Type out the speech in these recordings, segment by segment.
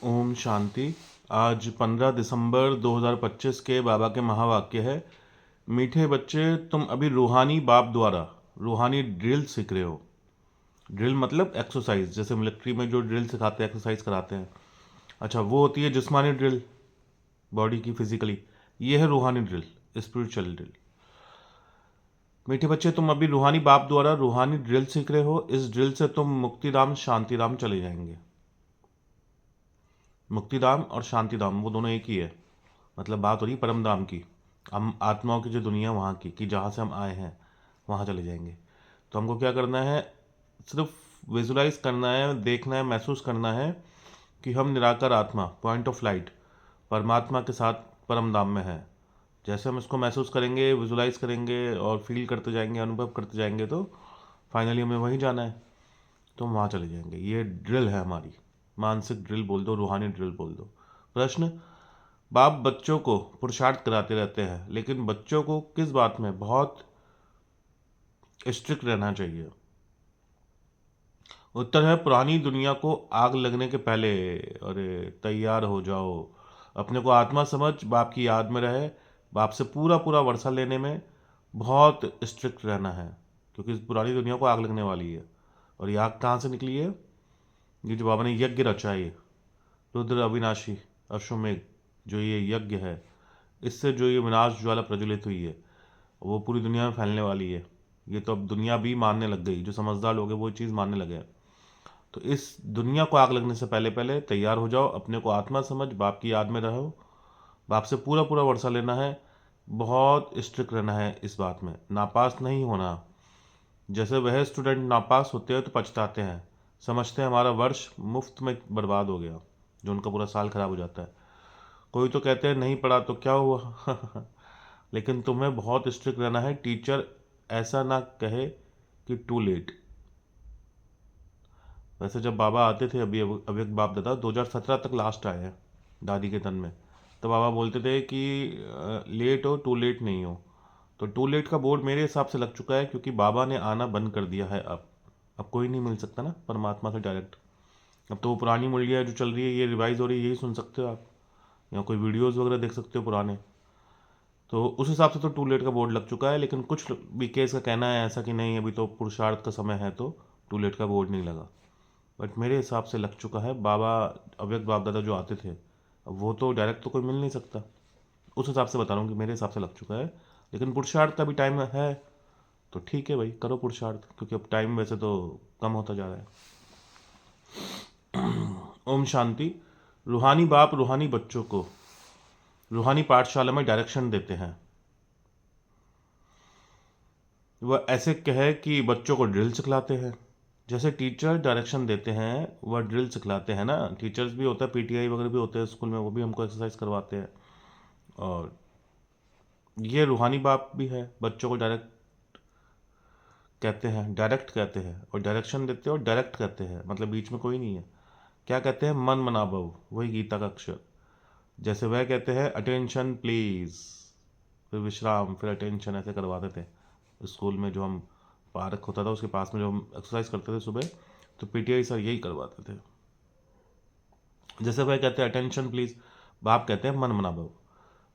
ओम शांति। आज 15 दिसंबर 2025 के बाबा के महावाक्य है, मीठे बच्चे तुम अभी रूहानी बाप द्वारा रूहानी ड्रिल सीख रहे हो। ड्रिल मतलब एक्सरसाइज, जैसे मिलिट्री में जो ड्रिल सिखाते हैं, एक्सरसाइज कराते हैं। अच्छा, वो होती है जिस्मानी ड्रिल, बॉडी की फिजिकली। ये है रूहानी ड्रिल, स्पिरिचुअल ड्रिल। मीठे बच्चे तुम अभी रूहानी बाप द्वारा रूहानी ड्रिल सीख रहे हो। इस ड्रिल से तुम मुक्तिधाम शांतिधाम चले जाएंगे। मुक्तिधाम और शांतिधाम वो दोनों एक ही है। मतलब बात हो रही परम धाम की, हम आत्माओं की जो दुनिया वहाँ की कि जहाँ से हम आए हैं वहाँ चले जाएंगे। तो हमको क्या करना है, सिर्फ विजुलाइज करना है, देखना है, महसूस करना है कि हम निराकार आत्मा, पॉइंट ऑफ लाइट, परमात्मा के साथ परम धाम में है। जैसे हम इसको महसूस करेंगे, विजुलाइज करेंगे और फील करते जाएंगे, अनुभव करते जाएंगे, तो फाइनली हमें वहीं जाना है, तो हम वहाँ चले जाएंगे। ये ड्रिल है हमारी, मानसिक ड्रिल बोल दो, रूहानी ड्रिल बोल दो। प्रश्न, बाप बच्चों को पुरुषार्थ कराते रहते हैं, लेकिन बच्चों को किस बात में बहुत स्ट्रिक्ट रहना चाहिए? उत्तर है, पुरानी दुनिया को आग लगने के पहले अरे तैयार हो जाओ। अपने को आत्मा समझ बाप की याद में रहे, बाप से पूरा पूरा वर्षा लेने में बहुत स्ट्रिक्ट रहना है, क्योंकि इस पुरानी दुनिया को आग लगने वाली है। और ये आग कहाँ से निकली है? ये जो बाबा ने यज्ञ रचा है, ये रुद्र अविनाशी अश्वमेघ, जो ये यज्ञ है, इससे जो ये विनाश ज्वाला प्रज्वलित हुई है, वो पूरी दुनिया में फैलने वाली है। ये तो अब दुनिया भी मानने लग गई, जो समझदार लोग हैं वो चीज़ मानने लगे हैं। तो इस दुनिया को आग लगने से पहले पहले तैयार हो जाओ, अपने को आत्मा समझ बाप की याद में रहो, बाप से पूरा पूरा वर्षा लेना है, बहुत स्ट्रिक्ट रहना है इस बात में, नापास नहीं होना। जैसे वह स्टूडेंट नापास होते हैं तो पछताते हैं, समझते हैं हमारा वर्ष मुफ्त में बर्बाद हो गया, जो उनका पूरा साल खराब हो जाता है। कोई तो कहते हैं नहीं पढ़ा तो क्या हुआ लेकिन तुम्हें बहुत स्ट्रिक्ट रहना है, टीचर ऐसा ना कहे कि टू लेट। वैसे जब बाबा आते थे, अभी अव्यक्त बाप दादा 2017 तक लास्ट आए हैं दादी के तन में, तो बाबा बोलते थे कि लेट हो, टू लेट नहीं हो। तो टू लेट का बोर्ड मेरे हिसाब से लग चुका है, क्योंकि बाबा ने आना बंद कर दिया है। अब कोई नहीं मिल सकता ना परमात्मा से डायरेक्ट। अब तो वो पुरानी मुरलियाँ जो चल रही है, ये रिवाइज हो रही है, यही सुन सकते हो आप, या कोई वीडियोज़ वगैरह देख सकते हो पुराने। तो उस हिसाब से तो टू लेट का बोर्ड लग चुका है, लेकिन कुछ बीकेएस का कहना है ऐसा कि नहीं, अभी तो पुरुषार्थ का समय है, तो टू लेट का बोर्ड नहीं लगा। बट मेरे हिसाब से लग चुका है। बाबा, अव्यक्त बाप दादा जो आते थे, अब वो तो डायरेक्ट तो कोई मिल नहीं सकता। उस हिसाब से बता रहा हूँ कि मेरे हिसाब से लग चुका है। लेकिन पुरुषार्थ का भी टाइम है, तो ठीक है भाई, करो पुरुषार्थ, क्योंकि अब टाइम वैसे तो कम होता जा रहा है। ओम शांति। रूहानी बाप रूहानी बच्चों को रूहानी पाठशाला में डायरेक्शन देते हैं। वह ऐसे कहे कि बच्चों को ड्रिल सिखलाते हैं। जैसे टीचर डायरेक्शन देते हैं, वह ड्रिल सिखलाते हैं ना। टीचर्स भी होता है, पीटीआई वगैरह भी होते हैं स्कूल में, वो भी हमको एक्सरसाइज करवाते हैं। और ये रूहानी बाप भी है, बच्चों को डायरेक्ट कहते हैं, डायरेक्ट कहते हैं, और डायरेक्शन देते हैं और डायरेक्ट कहते हैं, मतलब बीच में कोई नहीं है। क्या कहते हैं? मन मना भव, वही गीता का अक्षर। जैसे वह कहते हैं अटेंशन प्लीज, फिर विश्राम, फिर अटेंशन, ऐसे करवाते थे स्कूल में। जो हम पार्क होता था उसके पास में जो हम एक्सरसाइज करते थे सुबह, तो पीटीआई सर यही करवाते थे। जैसे वह कहते हैं अटेंशन प्लीज, बाप कहते हैं मन मना भव।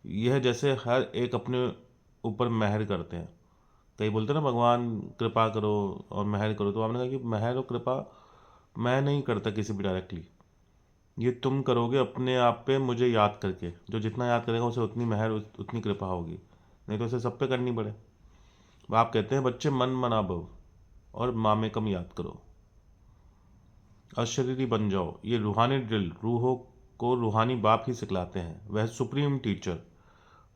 यह जैसे हर एक अपने ऊपर मेहर करते हैं। कई बोलते हैं ना भगवान कृपा करो और मेहर करो, तो आपने कहा कि मेहर और कृपा मैं नहीं करता किसी भी डायरेक्टली, ये तुम करोगे अपने आप पे मुझे याद करके। जो जितना याद करेगा उसे उतनी मेहर उतनी कृपा होगी, नहीं तो इसे सब पे करनी पड़े। आप कहते हैं बच्चे मन मना भव और माँ में कम याद करो, अशरीरी बन जाओ। ये रूहानी ड्रिल रूहों को रूहानी बाप ही सिखलाते हैं, वह सुप्रीम टीचर।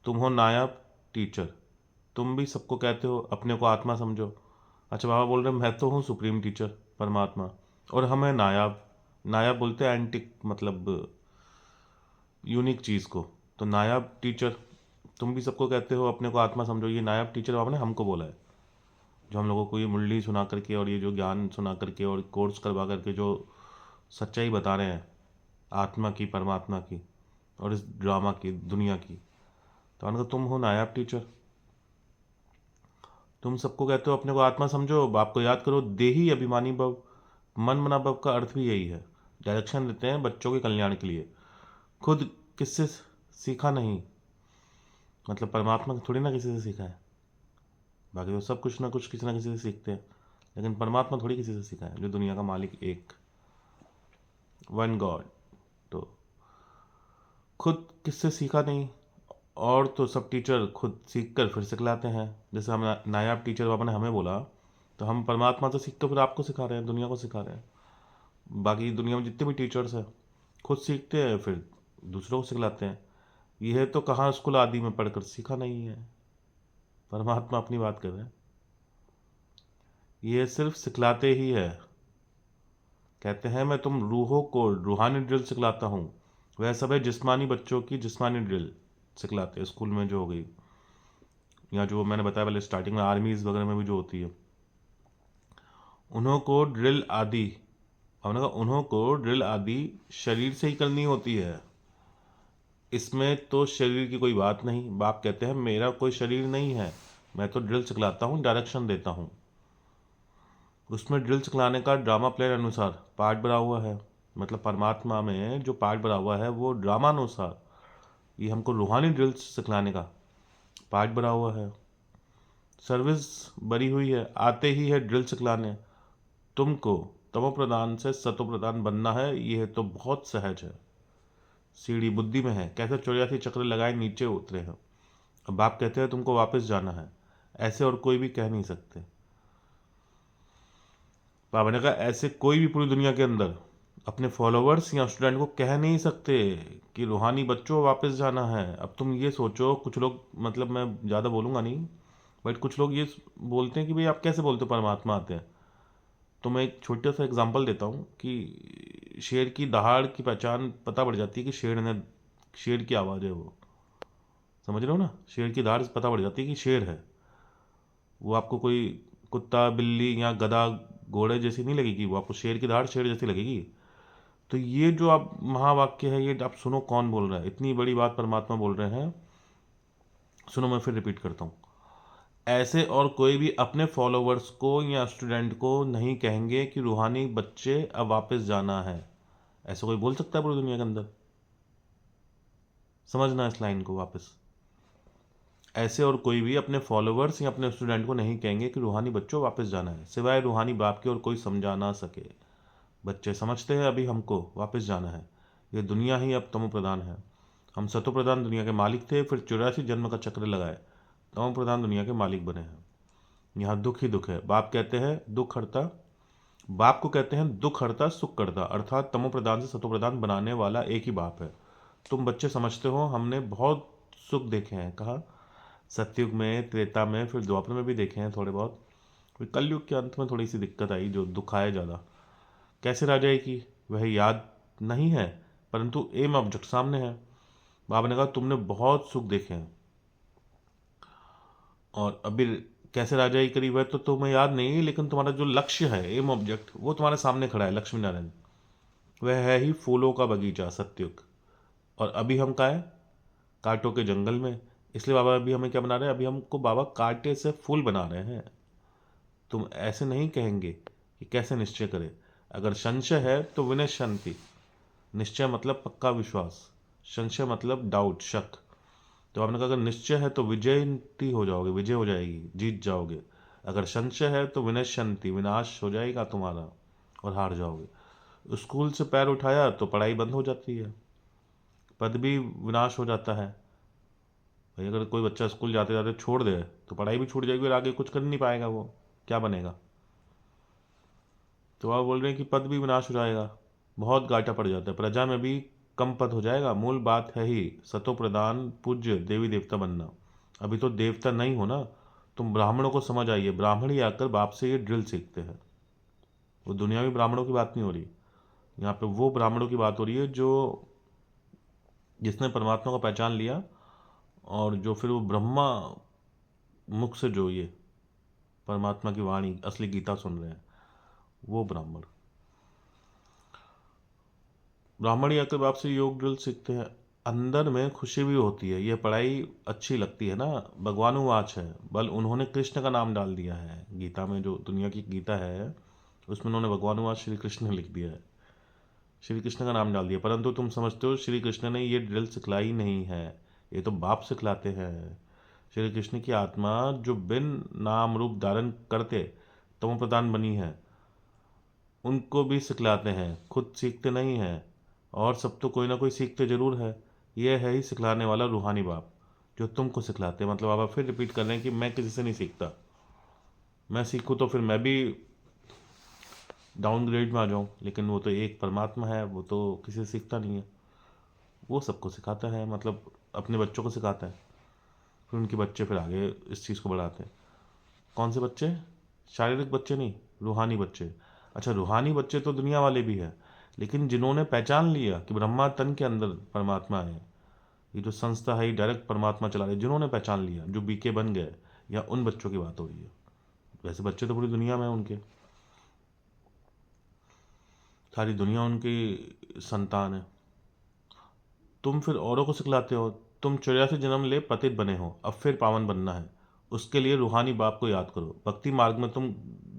तुम हो नायाब टीचर, तुम भी सबको कहते हो अपने को आत्मा समझो। अच्छा, बाबा बोल रहे हैं मैं तो हूँ सुप्रीम टीचर परमात्मा, और हम हैं नायाब। नायाब बोलते हैं एंटिक, मतलब यूनिक चीज़ को। तो नायाब टीचर, तुम भी सबको कहते हो अपने को आत्मा समझो। ये नायाब टीचर बाबा ने हमको बोला है, जो हम लोगों को ये मुरली सुना करके और ये जो ज्ञान सुना करके और कोर्स करवा करके जो सच्चाई बता रहे हैं आत्मा की, परमात्मा की और इस ड्रामा की दुनिया की। तो उन्होंने कहा तुम हो नायाब टीचर, तुम सबको कहते हो अपने को आत्मा समझो, बाप को याद करो, देही अभिमानी भव। मन मना भव का अर्थ भी यही है, डायरेक्शन देते हैं बच्चों के कल्याण के लिए। खुद किससे सीखा नहीं, मतलब परमात्मा थोड़ी ना किसी से सीखा है। बाकी तो सब कुछ ना कुछ किसी ना किसी से सीखते हैं, लेकिन परमात्मा थोड़ी किसी से सीखा है, जो दुनिया का मालिक एक, वन गॉड। तो खुद किससे सीखा नहीं, और तो सब टीचर खुद सीख कर फिर सिखलाते हैं। जैसे हम नायाब टीचर बाबा ने हमें बोला, तो हम परमात्मा से सीख कर फिर आपको सिखा रहे हैं, दुनिया को सिखा रहे हैं। बाकी दुनिया में जितने भी टीचर्स हैं खुद सीखते हैं फिर दूसरों को सिखलाते हैं। यह तो कहाँ स्कूल आदि में पढ़कर सीखा नहीं है, परमात्मा अपनी बात कर रहे हैं। ये सिर्फ सिखलाते ही है। कहते हैं मैं तुम रूहों को रूहानी ड्रिल सिखलाता हूँ, वह सब है जिस्मानी बच्चों की जिस्मानी ड्रिल सिखलाते हैं स्कूल में जो हो गई, या जो मैंने बताया पहले स्टार्टिंग में आर्मीज वगैरह में भी जो होती है। उन्हों को ड्रिल आदि, हमने कहा उन्हों को ड्रिल आदि शरीर से ही करनी होती है। इसमें तो शरीर की कोई बात नहीं। बाप कहते हैं मेरा कोई शरीर नहीं है, मैं तो ड्रिल सिखलाता हूँ, डायरेक्शन देता हूँ। उसमें ड्रिल सिखलाने का ड्रामा प्लेन अनुसार पार्ट बना हुआ है। मतलब परमात्मा में जो पार्ट बना हुआ है वो ड्रामा अनुसार ये हमको रूहानी ड्रिल सिखलाने का पार्ट बना हुआ है। सर्विस बनी हुई है, आते ही है ड्रिल सिखलाने। तुमको तमो प्रधान से सतो प्रधान बनना है, यह तो बहुत सहज है। सीढ़ी बुद्धि में है, कैसे 84 चक्र लगाए नीचे उतरे हैं। अब बाप कहते हैं तुमको वापस जाना है, ऐसे और कोई भी कह नहीं सकते। बाबा ने कहा ऐसे कोई भी पूरी दुनिया के अंदर अपने फॉलोवर्स या स्टूडेंट को कह नहीं सकते कि रूहानी बच्चों वापस जाना है। अब तुम ये सोचो, कुछ लोग, मतलब मैं ज़्यादा बोलूँगा नहीं, बट कुछ लोग ये बोलते हैं कि भाई आप कैसे बोलते हो परमात्मा आते हैं। तो मैं एक छोटा सा एग्जांपल देता हूँ कि शेर की दहाड़ की पहचान पता पड़ जाती है कि शेर की आवाज़ है वो, समझ रहे हो ना। शेर की दहाड़ से पता पड़ जाती है कि शेर है वो। आपको कोई कुत्ता बिल्ली या गधा घोड़े जैसी नहीं लगेगी, वो आपको शेर की दहाड़ शेर जैसी लगेगी। तो ये जो आप महावाक्य है ये आप सुनो, कौन बोल रहा है, इतनी बड़ी बात परमात्मा बोल रहे हैं। सुनो मैं फिर रिपीट करता हूँ। ऐसे और कोई भी अपने फॉलोवर्स को या स्टूडेंट को नहीं कहेंगे कि रूहानी बच्चे अब वापस जाना है। ऐसा कोई बोल सकता है पूरी दुनिया के अंदर? समझना इस लाइन को वापस। ऐसे और कोई भी अपने फॉलोवर्स या अपने स्टूडेंट को नहीं कहेंगे कि रूहानी बच्चों वापस जाना है, सिवाय रूहानी बाप के और कोई समझा ना सके। बच्चे समझते हैं अभी हमको वापस जाना है, ये दुनिया ही अब तमो प्रधान है। हम सतो प्रधान दुनिया के मालिक थे, फिर 84 जन्म का चक्र लगाए, तमो प्रधान दुनिया के मालिक बने हैं। यहाँ दुख ही दुख है। बाप कहते हैं दुख हरता, बाप को कहते हैं दुख हरता सुख करता, अर्थात तमो प्रधान से सतो प्रधान बनाने वाला एक ही बाप है। तुम बच्चे समझते हो हमने बहुत सुख देखे हैं, कहा सतयुग में, त्रेता में, फिर द्वापर में भी देखे हैं थोड़े बहुत। फिर कलयुग के अंत में थोड़ी सी दिक्कत आई जो दुख आया ज़्यादा। कैसे राजाई की वह याद नहीं है, परंतु एम ऑब्जेक्ट सामने है। बाबा ने कहा तुमने बहुत सुख देखे हैं, और अभी कैसे राजाई करी वह तो तुम्हें याद नहीं है, लेकिन तुम्हारा जो लक्ष्य है, एम ऑब्जेक्ट, वो तुम्हारे सामने खड़ा है, लक्ष्मी नारायण। वह है ही फूलों का बगीचा सतयुग। और अभी हम का है, कांटों के जंगल में। इसलिए बाबा अभी हमें क्या बना रहे हैं, अभी हमको बाबा कांटे से फूल बना रहे हैं। तुम ऐसे नहीं कहेंगे कि कैसे निश्चय करें। अगर संशय है तो विनय शांति। निश्चय मतलब पक्का विश्वास, संशय मतलब डाउट, शक। तो आपने कहा अगर निश्चय है तो विजयंती हो जाओगे, विजय हो जाएगी, जीत जाओगे। अगर संशय है तो विनश्यंती, विनाश हो जाएगा तुम्हारा और हार जाओगे। स्कूल से पैर उठाया तो पढ़ाई बंद हो जाती है, पद भी विनाश हो जाता है। भाई अगर कोई बच्चा स्कूल जाते जाते छोड़ दे तो पढ़ाई भी छूट जाएगी और आगे कुछ कर नहीं पाएगा, वो क्या बनेगा। तो आप बोल रहे हैं कि पद भी विनाश हो जाएगा, बहुत घाटा पड़ जाता है, प्रजा में भी कम पद हो जाएगा। मूल बात है ही सतो प्रधान पूज्य देवी देवता बनना। अभी तो देवता नहीं हो ना, तुम ब्राह्मणों को समझ आइए। ब्राह्मण ही आकर बाप से ये ड्रिल सीखते हैं। वो दुनियावी ब्राह्मणों की बात नहीं हो रही, यहाँ पे वो ब्राह्मणों की बात हो रही है जो जिसने परमात्मा को पहचान लिया, और जो फिर वो ब्रह्मा मुख से जो ये परमात्मा की वाणी असली गीता सुन रहे हैं, वो ब्राह्मण। ब्राह्मण ही आकर बाप से योग ड्रिल सीखते हैं। अंदर में खुशी भी होती है, यह पढ़ाई अच्छी लगती है ना। भगवानुवाच है, बल उन्होंने कृष्ण का नाम डाल दिया है गीता में। जो दुनिया की गीता है उसमें उन्होंने भगवानुवाच श्री कृष्ण लिख दिया है। श्री कृष्ण का नाम डाल दिया, परंतु तुम समझते हो श्री कृष्ण ने ये ड्रिल सिखलाई नहीं है, ये तो बाप सिखलाते हैं। श्री कृष्ण की आत्मा जो बिन नाम रूप धारण करते तमो प्रधान बनी है, उनको भी सिखलाते हैं, खुद सीखते नहीं हैं। और सब तो कोई ना कोई सीखते जरूर है। ये है ही सिखलाने वाला रूहानी बाप, जो तुमको सिखलाते हैं। मतलब बाबा फिर रिपीट कर रहे हैं कि मैं किसी से नहीं सीखता, मैं सीखूँ तो फिर मैं भी डाउनग्रेड में आ जाऊँ, लेकिन वो तो एक परमात्मा है, वो तो किसी से सीखता नहीं है। वो सबको सिखाता है, मतलब अपने बच्चों को सिखाता है, फिर उनके बच्चे फिर आगे इस चीज़ को बढ़ाते हैं। कौन से बच्चे? शारीरिक बच्चे नहीं, रूहानी बच्चे। अच्छा, रूहानी बच्चे तो दुनिया वाले भी हैं, लेकिन जिन्होंने पहचान लिया कि ब्रह्मा तन के अंदर परमात्मा है, ये जो संस्था है ये डायरेक्ट परमात्मा चला रही है, जिन्होंने पहचान लिया, जो बीके बन गए, या उन बच्चों की बात हो रही है। वैसे बच्चे तो पूरी दुनिया में हैं उनके, सारी दुनिया उनकी संतान है। तुम फिर औरों को सिखलाते हो। तुम 84 जन्म ले पतित बने हो, अब फिर पावन बनना है। उसके लिए रूहानी बाप को याद करो। भक्ति मार्ग में तुम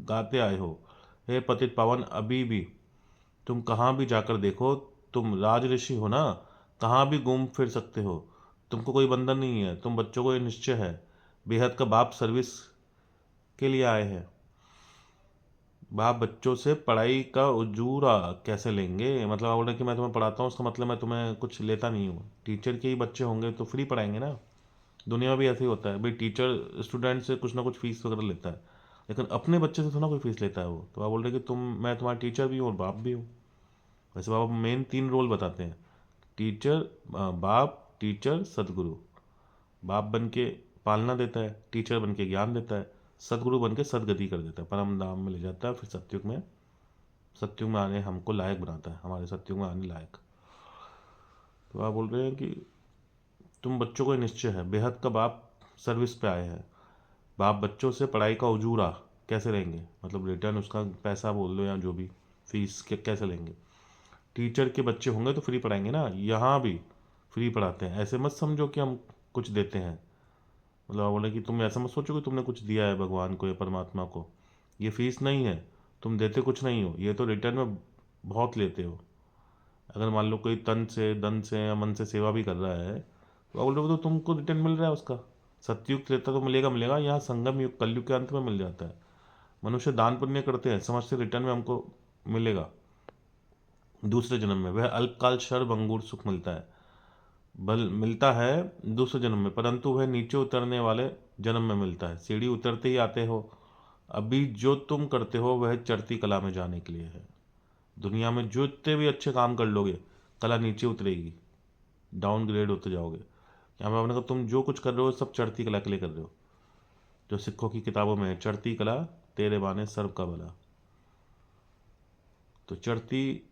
गाते आए हो, हे पतित पावन, अभी भी तुम कहाँ भी जाकर देखो, तुम राज ऋषि हो ना, कहाँ भी घूम फिर सकते हो। तुमको कोई बंधन नहीं है, तुम बच्चों को ये निश्चय है, बेहद का बाप सर्विस के लिए आए हैं। बाप बच्चों से पढ़ाई का उजूरा कैसे लेंगे? मतलब आप बोल रहे हैं कि मैं तुम्हें पढ़ाता हूँ, उसका मतलब मैं तुम्हें कुछ लेता नहीं हूँ। टीचर के ही बच्चे होंगे तो फ्री पढ़ाएंगे ना। दुनिया में भी ऐसे ही होता है भाई, टीचर स्टूडेंट से कुछ ना कुछ फीस वगैरह लेता है, लेकिन अपने बच्चे से थोड़ा कोई फीस लेता है वो। तो आप बोल रहे हैं कि मैं तुम्हारा टीचर भी हूँ और बाप भी हूँ। वैसे बाबा मेन 3 रोल बताते हैं, टीचर, बाप, टीचर, सदगुरु। बाप बन के पालना देता है, टीचर बन के ज्ञान देता है, सदगुरु बन के सदगति कर देता है, परम धाम में ले जाता है, फिर सत्युग में आने हमको लायक बनाता है, हमारे सत्युग में आने लायक। तो आप बोल रहे हैं कि तुम बच्चों को निश्चय है, बेहद का बाप सर्विस पे आए हैं। बाप बच्चों से पढ़ाई का उजूरा कैसे लेंगे, मतलब रिटर्न उसका पैसा बोल दो या जो भी फीस कैसे लेंगे। टीचर के बच्चे होंगे तो फ्री पढ़ाएंगे ना, यहाँ भी फ्री पढ़ाते हैं। ऐसे मत समझो कि हम कुछ देते हैं। मतलब बोले कि तुम ऐसा मत सोचो कि तुमने कुछ दिया है भगवान को या परमात्मा को, ये फीस नहीं है, तुम देते कुछ नहीं हो, ये तो रिटर्न में बहुत लेते हो। अगर मान लो कोई तन से, धन से या मन से सेवा भी कर रहा है, तो आप बोल रहे हो तो तुमको रिटर्न मिल रहा है उसका। सतयुग त्रेता तो मिलेगा मिलेगा, यहाँ संगम युग कलयुग के अंत में मिल जाता है। मनुष्य दान पुण्य करते हैं, समझते रिटर्न में हमको मिलेगा दूसरे जन्म में। वह अल्पकाल शर्व अंगूर सुख मिलता है, बल मिलता है दूसरे जन्म में, परंतु वह नीचे उतरने वाले जन्म में मिलता है। सीढ़ी उतरते ही आते हो। अभी जो तुम करते हो वह चढ़ती कला में जाने के लिए है। दुनिया में जो इतने भी अच्छे काम कर लोगे, कला नीचे उतरेगी, डाउनग्रेड होते जाओगे। यहाँ पे आपने कहा तुम जो कुछ कर रहे हो सब चढ़ती कला के लिए कर रहे हो। जो सिखों की किताबों में है, चढ़ती कला तेरे बाने सर्व का भला। तो चढ़ती,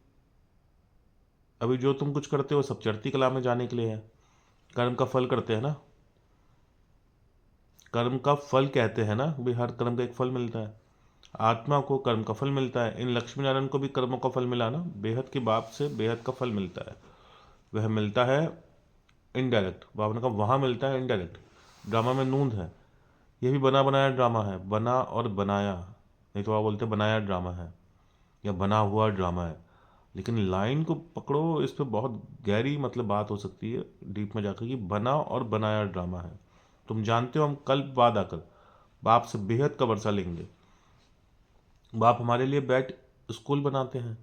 अभी जो तुम कुछ करते हो सब चढ़ती कला में जाने के लिए है। कर्म का फल करते हैं ना, कर्म का फल कहते हैं ना भी, हर कर्म का एक फल मिलता है। आत्मा को कर्म का फल मिलता है, इन लक्ष्मी नारायण को भी कर्मों का फल मिला ना, बेहद के बाप से बेहद का फल मिलता है। वह मिलता है इनडायरेक्ट, बाबा ने कहा वहाँ मिलता है इनडायरेक्ट। ड्रामा में नूंद है, ये भी बना बनाया ड्रामा है, बना और बनाया, नहीं तो आप बोलते बनाया ड्रामा है या बना हुआ ड्रामा है। लेकिन लाइन को पकड़ो, इस पर बहुत गहरी मतलब बात हो सकती है डीप में जाकर, कि बना और बनाया ड्रामा है। तुम जानते हो हम कल बाद आकर बाप से बेहद का वर्षा लेंगे। बाप हमारे लिए बैठ स्कूल बनाते हैं,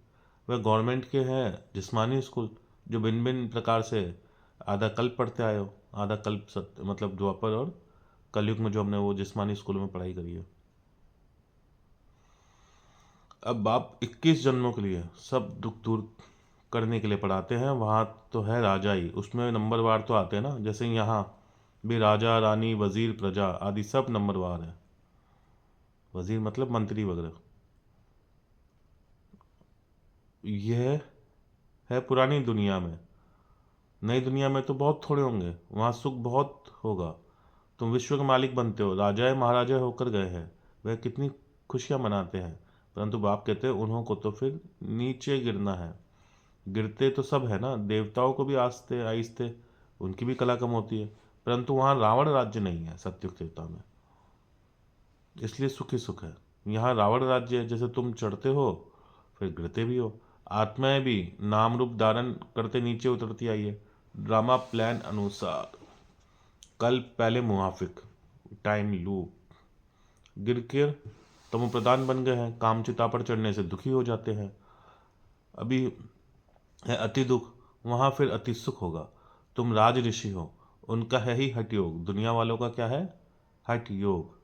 वह गवर्नमेंट के हैं जिस्मानी स्कूल, जो भिन्न भिन्न प्रकार से आधा कल्प पढ़ते आए हो। आधा कल्प सत्य मतलब द्वापर और कलयुग में जो हमने वो जिस्मानी स्कूलों में पढ़ाई करी है। अब बाप 21 जन्मों के लिए सब दुख दूर करने के लिए पढ़ाते हैं। वहाँ तो है राजा ही, उसमें नंबरवार तो आते हैं ना, जैसे यहाँ भी राजा रानी वजीर प्रजा आदि सब नंबरवार है। वजीर मतलब मंत्री वगैरह। यह है पुरानी दुनिया में। नई दुनिया में तो बहुत थोड़े होंगे, वहाँ सुख बहुत होगा। तुम विश्व के मालिक बनते हो, राजाए महाराजा होकर गए हैं, वह कितनी खुशियाँ मनाते हैं। परंतु बाप कहते हैं उन्हों को तो फिर नीचे गिरना है। गिरते तो सब है ना, देवताओं को भी आस्ते आहिस्ते उनकी भी कला कम होती है, परंतु वहाँ रावण राज्य नहीं है सत्युग त्रेता में, इसलिए सुख ही सुख है। यहाँ रावण राज्य है, जैसे तुम चढ़ते हो फिर गिरते भी हो। आत्माएं भी नाम रूप धारण करते नीचे उतरती आई है। ड्रामा प्लान अनुसार कल पहले मुआफिक टाइम लूप गिर कर तमो प्रधान बन गए हैं, काम चिता पर चढ़ने से दुखी हो जाते हैं। अभी है अति दुख, वहां फिर अति सुख होगा। तुम राज ऋषि हो, उनका है ही हठ योग, दुनिया वालों का क्या है? हठ योग।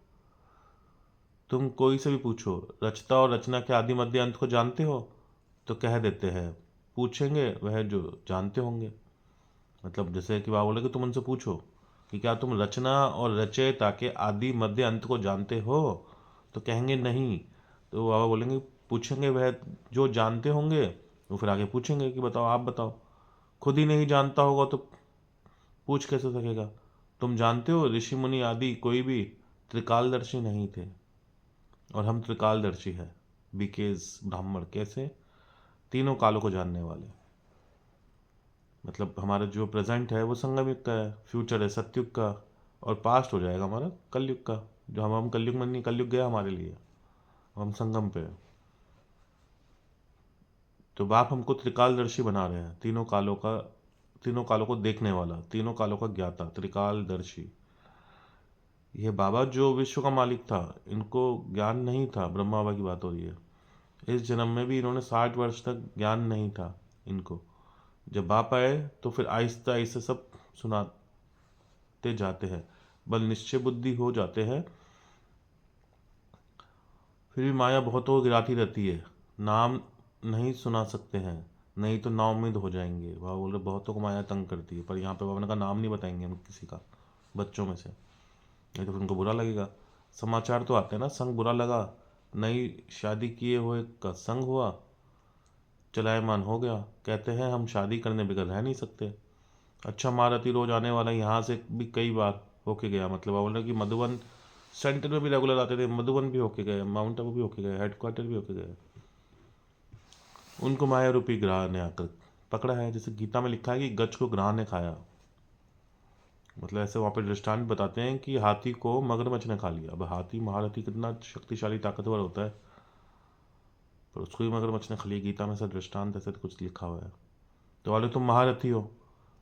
तुम कोई से भी पूछो रचता और रचना के आदि मध्य अंत को जानते हो, तो कह देते हैं। पूछेंगे वह जो जानते होंगे। मतलब जैसे कि बाबा बोले कि तुम उनसे पूछो कि क्या तुम रचना और रचयिता के आदि मध्य अंत को जानते हो, तो कहेंगे नहीं। तो बाबा बोलेंगे, पूछेंगे वह जो जानते होंगे, वो फिर आगे पूछेंगे कि बताओ, आप बताओ। खुद ही नहीं जानता होगा तो पूछ कैसे सकेगा? तुम जानते हो ऋषि मुनि आदि कोई भी त्रिकालदर्शी नहीं थे, और हम त्रिकालदर्शी है। बीकेज ब्राह्मण कैसे? तीनों कालों को जानने वाले। मतलब हमारा जो प्रेजेंट है वो संगम युग का है, फ्यूचर है सतयुग का, और पास्ट हो जाएगा हमारा कलयुग का। जो हम कलयुग में नहीं, कलयुग गया हमारे लिए, हम संगम पे हैं। तो बाप हमको त्रिकालदर्शी बना रहे हैं, तीनों कालों को देखने वाला, तीनों कालों का ज्ञाता, त्रिकालदर्शी। ये बाबा जो विश्व का मालिक था, इनको ज्ञान नहीं था। ब्रह्मा बाबा की बात हो रही है। इस जन्म में भी इन्होंने 60 वर्ष तक ज्ञान नहीं था इनको। जब बाप आए तो फिर आहिस्ता आहिस्ता सब सुनाते जाते हैं, बल निश्चय बुद्धि हो जाते हैं। फिर भी माया बहुतों को गिराती रहती है। नाम नहीं सुना सकते हैं, नहीं तो नाउम्मीद हो जाएंगे। बाबा बोल रहे बहुतों को माया तंग करती है, पर यहाँ पे बाबा ने कहा नाम नहीं बताएंगे हम किसी का, बच्चों में से, नहीं तो फिर उनको बुरा लगेगा। समाचार तो आते हैं ना, संग बुरा लगा, नई शादी किए हुए का संग हुआ, चलायमान हो गया। कहते हैं हम शादी करने बगैर रह नहीं सकते। अच्छा महारथी रोज आने वाला, यहाँ से भी कई बार होके गया। मतलब बोल रहे कि मधुबन सेंटर में भी रेगुलर आते थे, मधुबन भी होके गए, माउंट आबू भी होके गए, हेडक्वार्टर भी होके गए। उनको माया रूपी ग्राह ने आकर पकड़ा है। जैसे गीता में लिखा है कि गज को ग्राह ने खाया। मतलब ऐसे वहाँ पे दृष्टांत बताते हैं कि हाथी को मगरमच्छ ने खा लिया। अब हाथी महारथी कितना शक्तिशाली ताकतवर होता है, पर उसको ही मगरमच्छ ने खा लिया। गीता में ऐसा दृष्टांत ऐसे कुछ लिखा हुआ है। तो वाले तुम महारथी हो,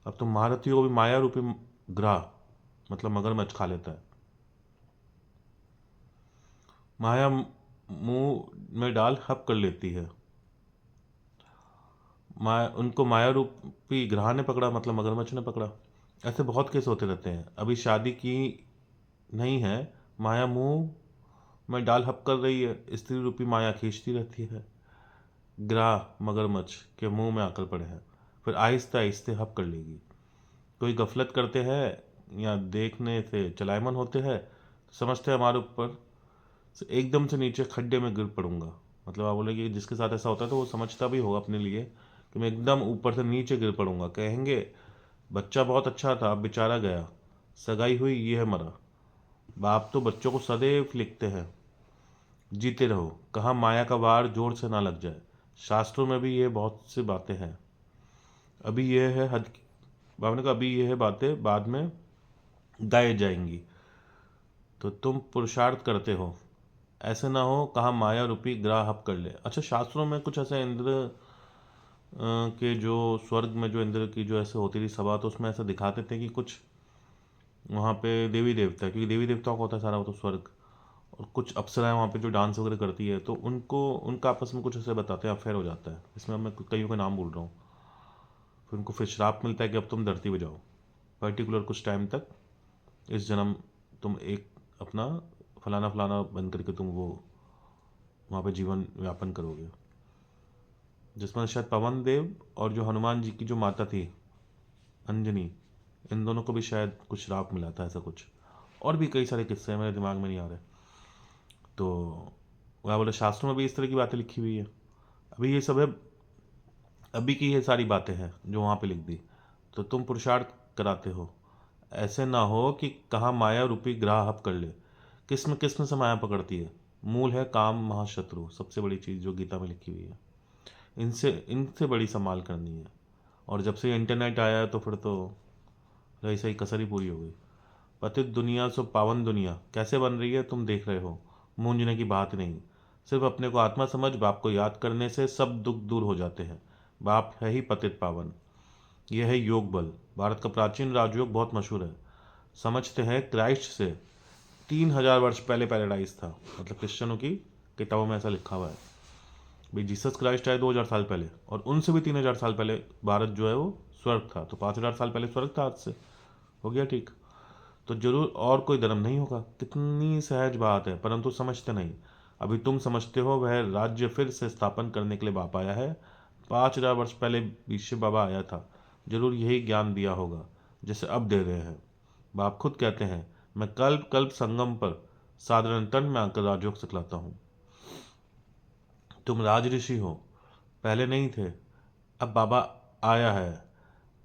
अब तुम महारथी हो भी माया रूपी ग्राह, मतलब मगरमच्छ खा लेता है। माया मुंह में डाल हप कर लेती है। माया उनको माया रूपी ग्रह ने पकड़ा, मतलब मगरमच्छ ने पकड़ा। ऐसे बहुत केस होते रहते हैं। अभी शादी की नहीं है, माया मुंह में डाल हप कर रही है, स्त्री रूपी माया खींचती रहती है। ग्राह मगरमच्छ के मुंह में आकर पड़े हैं, फिर आहिस्ते आहिस्ते हप कर लेगी। कोई गफलत करते हैं या देखने से चलायमान होते हैं, तो समझते हैं हमारे ऊपर से एकदम से नीचे खड्डे में गिर पड़ूंगा। मतलब आप बोले कि जिसके साथ ऐसा होता है तो वो समझता भी होगा अपने लिए कि मैं एकदम ऊपर से नीचे गिर पड़ूंगा। कहेंगे बच्चा बहुत अच्छा था, अब बेचारा गया, सगाई हुई, ये है मरा। बाप तो बच्चों को सदैव लिखते हैं जीते रहो, कहाँ माया का वार जोर से ना लग जाए। शास्त्रों में भी ये बहुत सी बातें हैं। अभी ये है हद बाबा ने कहा अभी ये है बातें बाद में गाए जाएंगी। तो तुम पुरुषार्थ करते हो, ऐसे ना हो कहाँ माया रूपी ग्राह हप कर ले। अच्छा शास्त्रों में कुछ ऐसे इंद्र के जो स्वर्ग में जो इंद्र की जो ऐसे होती थी सभा, तो उसमें ऐसा दिखाते थे कि कुछ वहाँ पे देवी देवता, क्योंकि देवी देवताओं का होता है सारा वो तो स्वर्ग, और कुछ अप्सराएं वहाँ पे जो डांस वगैरह करती है, तो उनको उनका आपस में कुछ ऐसे बताते हैं, अफेयर हो जाता है। इसमें मैं कईयों का नाम बोल रहा हूँ। फिर उनको फिर श्राप मिलता है कि अब तुम धरती पे जाओ पर्टिकुलर कुछ टाइम तक, इस जन्म तुम एक अपना फलाना फलाना बन करके तुम वो वहाँ पे जीवन यापन करोगे। जिसमें शायद पवन देव और जो हनुमान जी की जो माता थी अंजनी, इन दोनों को भी शायद कुछ श्राप मिला था, ऐसा कुछ। और भी कई सारे किस्से हैं, मेरे दिमाग में नहीं आ रहे। तो वह बोले शास्त्रों में भी इस तरह की बातें लिखी हुई है। अभी ये सब है, अभी की ये सारी बातें हैं जो वहाँ पे लिख दी। तो तुम पुरुषार्थ कराते हो, ऐसे ना हो कि कहाँ माया रूपी ग्राह हप कर ले। किस्म किस्म से माया पकड़ती है। मूल है काम महाशत्रु, सबसे बड़ी चीज़ जो गीता में लिखी हुई है। इनसे इनसे बड़ी संभाल करनी है। और जब से इंटरनेट आया है तो फिर तो ऐसा ही कसर ही पूरी हो गई। पतित दुनिया सो पावन दुनिया कैसे बन रही है तुम देख रहे हो, मूंझने की बात नहीं। सिर्फ अपने को आत्मा समझ बाप को याद करने से सब दुख दूर हो जाते हैं। बाप है ही पतित पावन। यह है योग बल। भारत का प्राचीन राजयोग बहुत मशहूर है। समझते हैं क्राइस्ट से 3000 वर्ष पहले पैराडाइज था, मतलब क्रिश्चियनों की किताबों में ऐसा लिखा हुआ है। भाई जीसस क्राइस्ट आए 2000 साल पहले, और उनसे भी 3000 साल पहले भारत जो है वो स्वर्ग था, तो 5000 साल पहले स्वर्ग था आज से। हो गया ठीक। तो जरूर और कोई धर्म नहीं होगा। कितनी सहज बात है, परंतु समझते नहीं। अभी तुम समझते हो वह राज्य फिर से स्थापन करने के लिए बाप आया है। 5000 वर्ष पहले विश्व बाबा आया था, जरूर यही ज्ञान दिया होगा जैसे अब दे रहे हैं। बाप खुद कहते हैं, मैं कल्प कल्प संगम पर साधारण तन में आकर राजयोग सिखलाता हूँ। तुम राज ऋषि हो, पहले नहीं थे, अब बाबा आया है,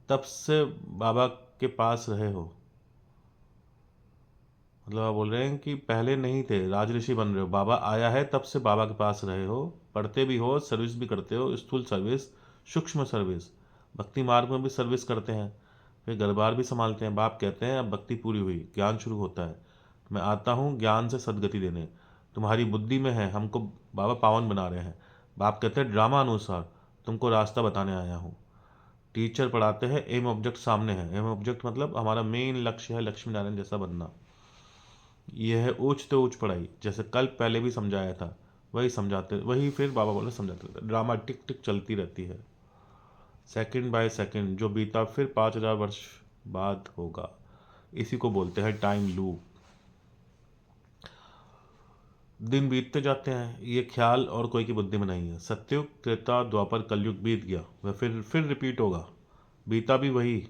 तब से बाबा के पास रहे हो। मतलब आप बोल रहे हैं कि पहले नहीं थे, राज ऋषि बन रहे हो, बाबा आया है तब से बाबा के पास रहे हो, पढ़ते भी हो, सर्विस भी करते हो, स्थूल सर्विस, सूक्ष्म सर्विस, भक्ति मार्ग में भी सर्विस करते हैं, फिर घर बार भी संभालते हैं। बाप कहते हैं अब भक्ति पूरी हुई, ज्ञान शुरू होता है। मैं आता हूँ ज्ञान से सदगति देने, तुम्हारी बुद्धि में है, हमको बाबा पावन बना रहे हैं। बाप कहते हैं ड्रामा अनुसार तुमको रास्ता बताने आया हूँ। टीचर पढ़ाते हैं, एम ऑब्जेक्ट सामने है। एम ऑब्जेक्ट मतलब हमारा मेन लक्ष्य है लक्ष्मी नारायण जैसा बनना। यह है ऊंच तो ऊंच पढ़ाई, जैसे कल पहले भी समझाया था वही समझाते, वही फिर बाबा बोले समझाते रहते। ड्रामा टिक टिक चलती रहती है, सेकंड बाय सेकंड, जो बीता फिर 5000 वर्ष बाद होगा। इसी को बोलते हैं टाइम लूप। दिन बीतते जाते हैं, ये ख्याल और कोई की बुद्धि में नहीं है। सत्युग त्रेता द्वापर कलयुग बीत गया, वह फिर रिपीट होगा। बीता भी वही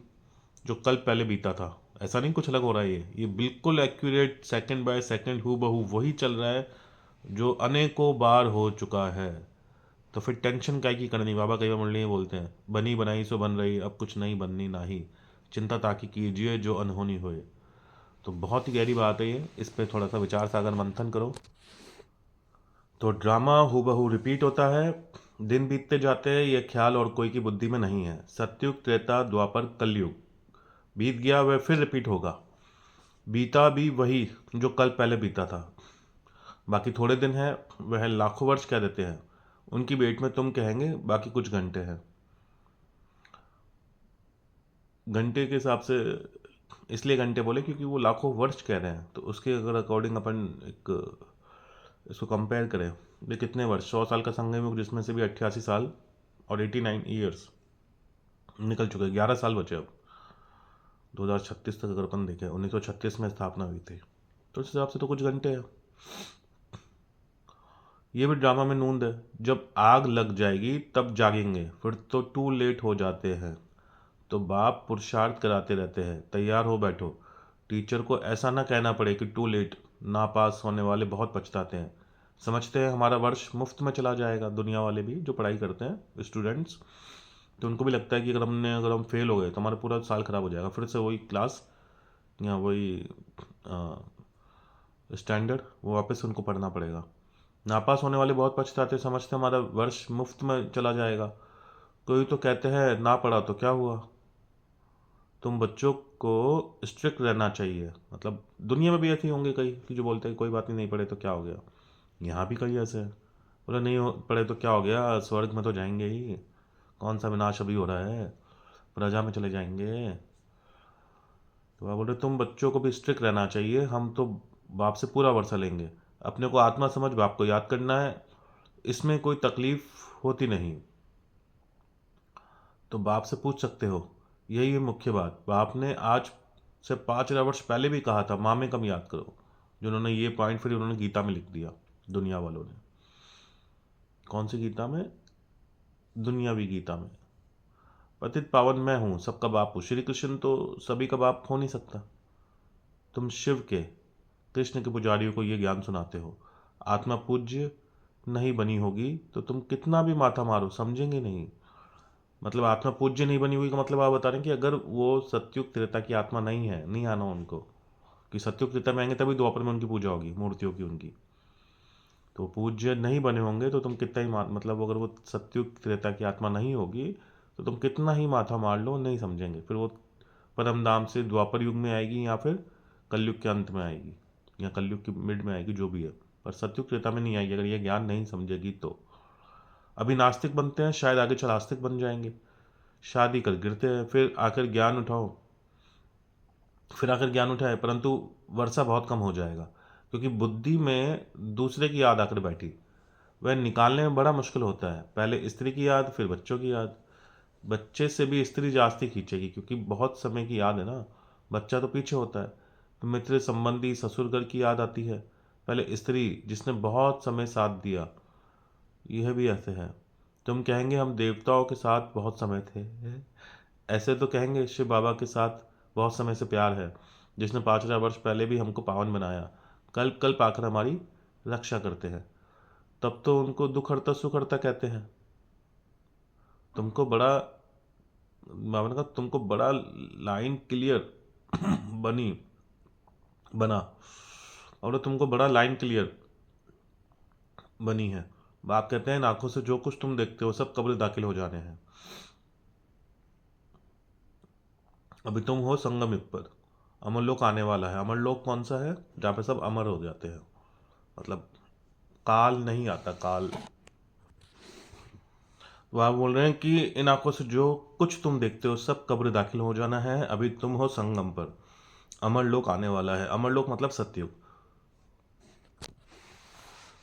जो कल पहले बीता था, ऐसा नहीं कुछ अलग हो रहा है। ये बिल्कुल accurate second by second who बहू वही चल रहा है जो अनेकों बार हो चुका है। तो फिर टेंशन काय की करनी। बाबा कई बार मुरली में बोलते हैं, बनी बनाई सो बन रही, अब कुछ नहीं बननी नाही, चिंता ताकि कीजिए जो अनहोनी होए। तो बहुत ही गहरी बात है ये, इस पे थोड़ा सा विचार सागर मंथन करो। तो ड्रामा हूबहू रिपीट होता है, दिन बीतते जाते हैं, ये ख्याल और कोई की बुद्धि में नहीं है। सत्युग त्रेता द्वापर कलयुग बीत गया, वह फिर रिपीट होगा। बीता भी वही जो कल पहले बीता था। बाकी थोड़े दिन हैं, वह लाखों वर्ष कह देते हैं। उनकी वेट में तुम कहेंगे बाकी कुछ घंटे हैं। घंटे के हिसाब से इसलिए घंटे बोले क्योंकि वो लाखों वर्ष कह रहे हैं, तो उसके अगर अकॉर्डिंग अपन एक इसको कंपेयर करें, ये कितने वर्ष, 100 साल का संगम युग जिसमें से भी 88 साल और 89 ईयर्स निकल चुके, 11 साल बचे अब। 2036 तक अगर अपन देखें, 1936 में स्थापना हुई थी, तो उस हिसाब से तो कुछ घंटे हैं। ये भी ड्रामा में नूंद है, जब आग लग जाएगी तब जागेंगे, फिर तो टू लेट हो जाते हैं। तो बाप पुरुषार्थ कराते रहते हैं, तैयार हो बैठो। टीचर को ऐसा ना कहना पड़े कि टू लेट, नापास होने वाले बहुत पछताते हैं। समझते हैं हमारा वर्ष मुफ्त में चला जाएगा। दुनिया वाले भी जो पढ़ाई करते हैं स्टूडेंट्स, तो उनको भी लगता है कि अगर हम फेल हो गए तो हमारा पूरा साल ख़राब हो जाएगा, फिर से वही क्लास या वही स्टैंडर्ड वो वापस उनको पढ़ना पड़ेगा। नापास होने वाले बहुत पछताते, समझते हमारा वर्ष मुफ्त में चला जाएगा। कोई तो कहते हैं ना पढ़ा तो क्या हुआ। तुम बच्चों को स्ट्रिक्ट रहना चाहिए, मतलब दुनिया में भी ऐसे ही होंगे कई कि जो बोलते हैं कोई बात नहीं, नहीं पढ़े तो क्या हो गया। यहाँ भी कई ऐसे हैं, बोले नहीं पढ़े तो क्या हो गया, स्वर्ग में तो जाएंगे ही, कौन सा विनाश अभी हो रहा है, प्रजा में चले जाएंगे। तो आप बोल रहे तुम बच्चों को भी स्ट्रिक्ट रहना चाहिए, हम तो बाप से पूरा वर्षा लेंगे। अपने को आत्मा समझ बाप को याद करना है, इसमें कोई तकलीफ होती नहीं। तो बाप से पूछ सकते हो, यही है मुख्य बात। बाप ने आज से 5000 वर्ष पहले भी कहा था, माँ में कम याद करो। जिन्होंने ये पॉइंट फिर उन्होंने गीता में लिख दिया, दुनिया वालों ने। कौन सी गीता में? दुनियावी गीता में। पतित पावन मैं हूँ, सबका बाप हूँ। श्री कृष्ण तो सभी का बाप हो नहीं सकता। तुम शिव के, कृष्ण के पुजारियों को ये ज्ञान सुनाते हो। आत्मा पूज्य नहीं बनी होगी तो तुम कितना भी माथा मारो समझेंगे नहीं। मतलब आत्मा पूज्य नहीं बनी हुई का मतलब आप बता रहे हैं कि अगर वो सत्युग त्रेता की आत्मा नहीं है, नहीं आना उनको, कि सत्युग त्रेता में आएंगे तभी द्वापर में उनकी पूजा होगी, मूर्तियों की उनकी। तो पूज्य नहीं बने होंगे तो तुम कितना ही मतलब अगर वो सत्युग त्रेता की आत्मा नहीं होगी तो तुम कितना ही माथा मार लो नहीं समझेंगे। फिर वो परम धाम से द्वापर युग में आएगी या फिर कलयुग के अंत में आएगी या कलयुग की मिड में आएगी, जो भी है, पर सतयुग त्रेता में नहीं आएगी अगर ये ज्ञान नहीं समझेगी तो। अभी नास्तिक बनते हैं, शायद आगे चल आस्तिक बन जाएंगे। शादी कर गिरते हैं, फिर आकर ज्ञान उठाए, परंतु वर्षा बहुत कम हो जाएगा, क्योंकि बुद्धि में दूसरे की याद आकर बैठी। वह निकालने में बड़ा मुश्किल होता है, पहले स्त्री की याद, फिर बच्चों की याद। बच्चे से भी स्त्री जास्ती खींचेगी, क्योंकि बहुत समय की याद है ना। बच्चा तो पीछे होता है, तो मित्र संबंधी ससुर घर की याद आती है, पहले स्त्री जिसने बहुत समय साथ दिया। यह भी ऐसे है। तुम कहेंगे हम देवताओं के साथ बहुत समय थे, ऐसे तो कहेंगे शिव बाबा के साथ बहुत समय से प्यार है, जिसने 5,000 वर्ष पहले भी हमको पावन बनाया, कल्प कल्प आकर हमारी रक्षा करते हैं। तब तो उनको दुख हरता सुख हरता कहते हैं। तुमको बड़ा बाबा ने कहा तुमको बड़ा लाइन क्लियर बनी बना और तुमको बड़ा लाइन क्लियर बनी है। बाप कहते हैं इन आंखों से जो कुछ तुम देखते हो सब कब्र दाखिल हो जाने हैं। अभी तुम हो संगम युग पर, अमरलोक आने वाला है। अमरलोक कौन सा है? जहाँ पे सब अमर हो जाते हैं, मतलब काल नहीं आता, काल। तो आप बोल रहे हैं कि इन आंखों से जो कुछ तुम देखते हो सब कब्र दाखिल हो जाना है। अभी तुम हो संगम पर, अमरलोक आने वाला है। अमरलोक मतलब सतयुग।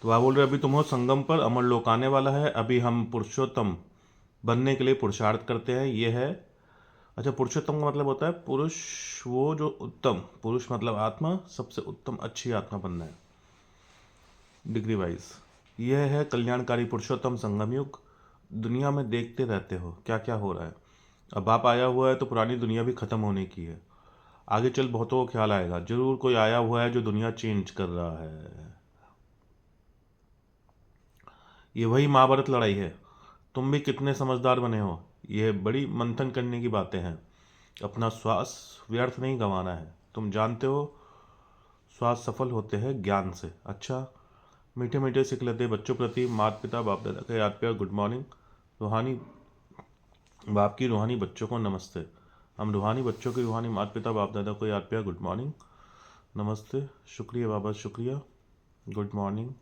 तो आप बोल रहे हैं अभी तुम हो संगम पर, अमरलोक आने वाला है। अभी हम पुरुषोत्तम बनने के लिए पुरुषार्थ करते हैं। ये है, अच्छा, पुरुषोत्तम का मतलब होता है पुरुष, वो जो उत्तम, पुरुष मतलब आत्मा, सबसे उत्तम अच्छी आत्मा बनना है डिग्री वाइज। यह है कल्याणकारी पुरुषोत्तम संगम युग। दुनिया में देखते रहते हो क्या क्या हो रहा है। अब आप आया हुआ है तो पुरानी दुनिया भी खत्म होने की है। आगे चल बहुतों को ख्याल आएगा, जरूर कोई आया हुआ है जो दुनिया चेंज कर रहा है। ये वही महाभारत लड़ाई है। तुम भी कितने समझदार बने हो। यह बड़ी मंथन करने की बातें हैं। अपना श्वास व्यर्थ नहीं गंवाना है। तुम जानते हो श्वास सफल होते हैं ज्ञान से। अच्छा, मीठे मीठे सिखलते बच्चों प्रति माता पिता बाप दादा का याद प्यार गुड मॉर्निंग। रूहानी बाप की रूहानी बच्चों को नमस्ते। हम रूहानी बच्चों की रूहानी माता पिता बाप दादा को याद प्यार गुड मॉर्निंग नमस्ते। शुक्रिया बाबा, शुक्रिया, गुड मॉर्निंग।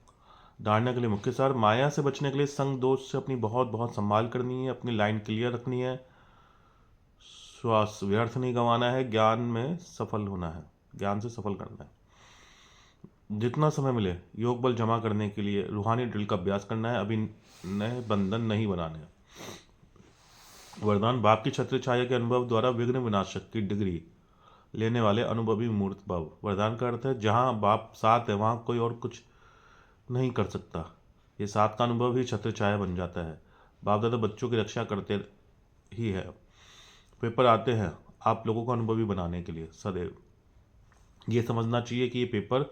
धारणा के लिए मुख्य सार, माया से बचने के लिए संग दोष से अपनी बहुत बहुत संभाल करनी है, अपनी लाइन क्लियर रखनी है, श्वास व्यर्थ नहीं गंवाना है, ज्ञान में सफल होना है, ज्ञान से सफल करना है। जितना समय मिले योग बल जमा करने के लिए रूहानी ड्रिल का अभ्यास करना है। अभी नए बंधन नहीं बनाने हैं। वरदान, बाप की छत्र छाया के अनुभव द्वारा विघ्न विनाशक की डिग्री लेने वाले अनुभवी मूर्त भाव। वरदान का अर्थ है जहाँ बाप साथ है वहाँ कोई और कुछ नहीं कर सकता। ये साथ का अनुभव ही छत्र छाया बन जाता है। बाप दादा बच्चों की रक्षा करते ही है। पेपर आते हैं आप लोगों को अनुभवी बनाने के लिए सदैव। ये समझना चाहिए कि ये पेपर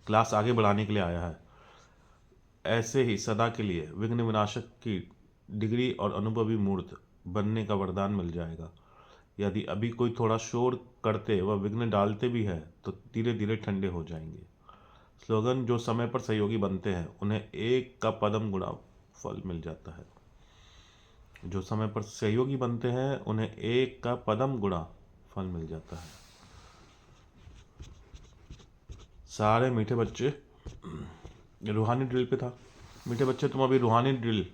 क्लास आगे बढ़ाने के लिए आया है। ऐसे ही सदा के लिए विघ्न विनाशक की डिग्री और अनुभवी मूर्त बनने का वरदान मिल जाएगा। यदि अभी कोई थोड़ा शोर करते व विघ्न डालते भी है तो धीरे धीरे ठंडे हो जाएंगे। स्लोगन, जो समय पर सहयोगी बनते हैं उन्हें एक का पदम गुणा फल मिल जाता है। जो समय पर सहयोगी बनते हैं उन्हें एक का पदम गुणा फल मिल जाता है। सारे मीठे बच्चे रूहानी ड्रिल पे था। मीठे बच्चे तुम अभी रूहानी ड्रिल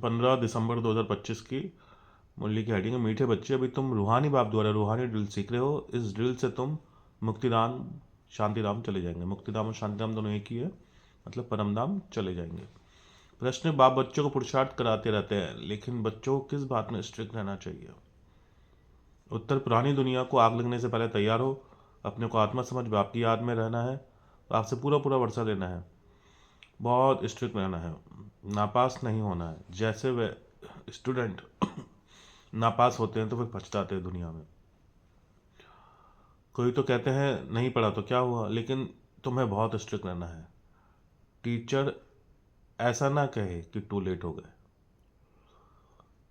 15 दिसंबर 2025 की मुरली की हेडिंग है, मीठे बच्चे अभी तुम रूहानी बाप द्वारा रूहानी ड्रिल सीख रहे हो। इस ड्रिल से तुम मुक्तिधाम शांतिधाम चले जाएंगे। मुक्तिधाम और शांतिधाम दोनों एक ही है, मतलब परमधाम चले जाएंगे। प्रश्न, बाप बच्चों को पुरुषार्थ कराते रहते हैं, लेकिन बच्चों को किस बात में स्ट्रिक्ट रहना चाहिए? उत्तर, पुरानी दुनिया को आग लगने से पहले तैयार हो। अपने को आत्मा समझ बाप की याद में रहना है। आपसे पूरा पूरा वर्षा लेना है, बहुत स्ट्रिक्ट रहना है, नापास नहीं होना है। जैसे वे स्टूडेंट नापास होते हैं तो फिर पछताते हैं दुनिया में। कोई तो कहते हैं नहीं पढ़ा तो क्या हुआ, लेकिन तुम्हें बहुत स्ट्रिक्ट रहना है। टीचर ऐसा ना कहे कि टू लेट हो गए।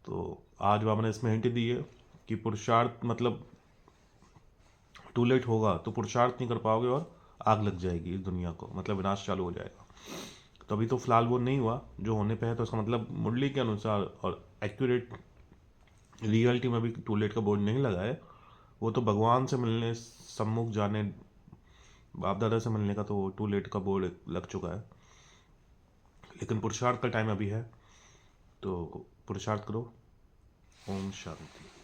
तो आज बाबा ने इसमें हिंट दी है कि पुरुषार्थ मतलब टू लेट होगा तो पुरुषार्थ नहीं कर पाओगे और आग लग जाएगी इस दुनिया को, मतलब विनाश चालू हो जाएगा। तो अभी तो फिलहाल वो नहीं हुआ जो होने पे है, तो इसका मतलब मुरली के अनुसार और एक्यूरेट रियलिटी में भी टू लेट का बोर्ड नहीं लगा है। वो तो भगवान से मिलने सम्मुख जाने बाप दादा से मिलने का तो टू लेट का बोर्ड लग चुका है, लेकिन पुरुषार्थ का टाइम अभी है, तो पुरुषार्थ करो। ओम शांति।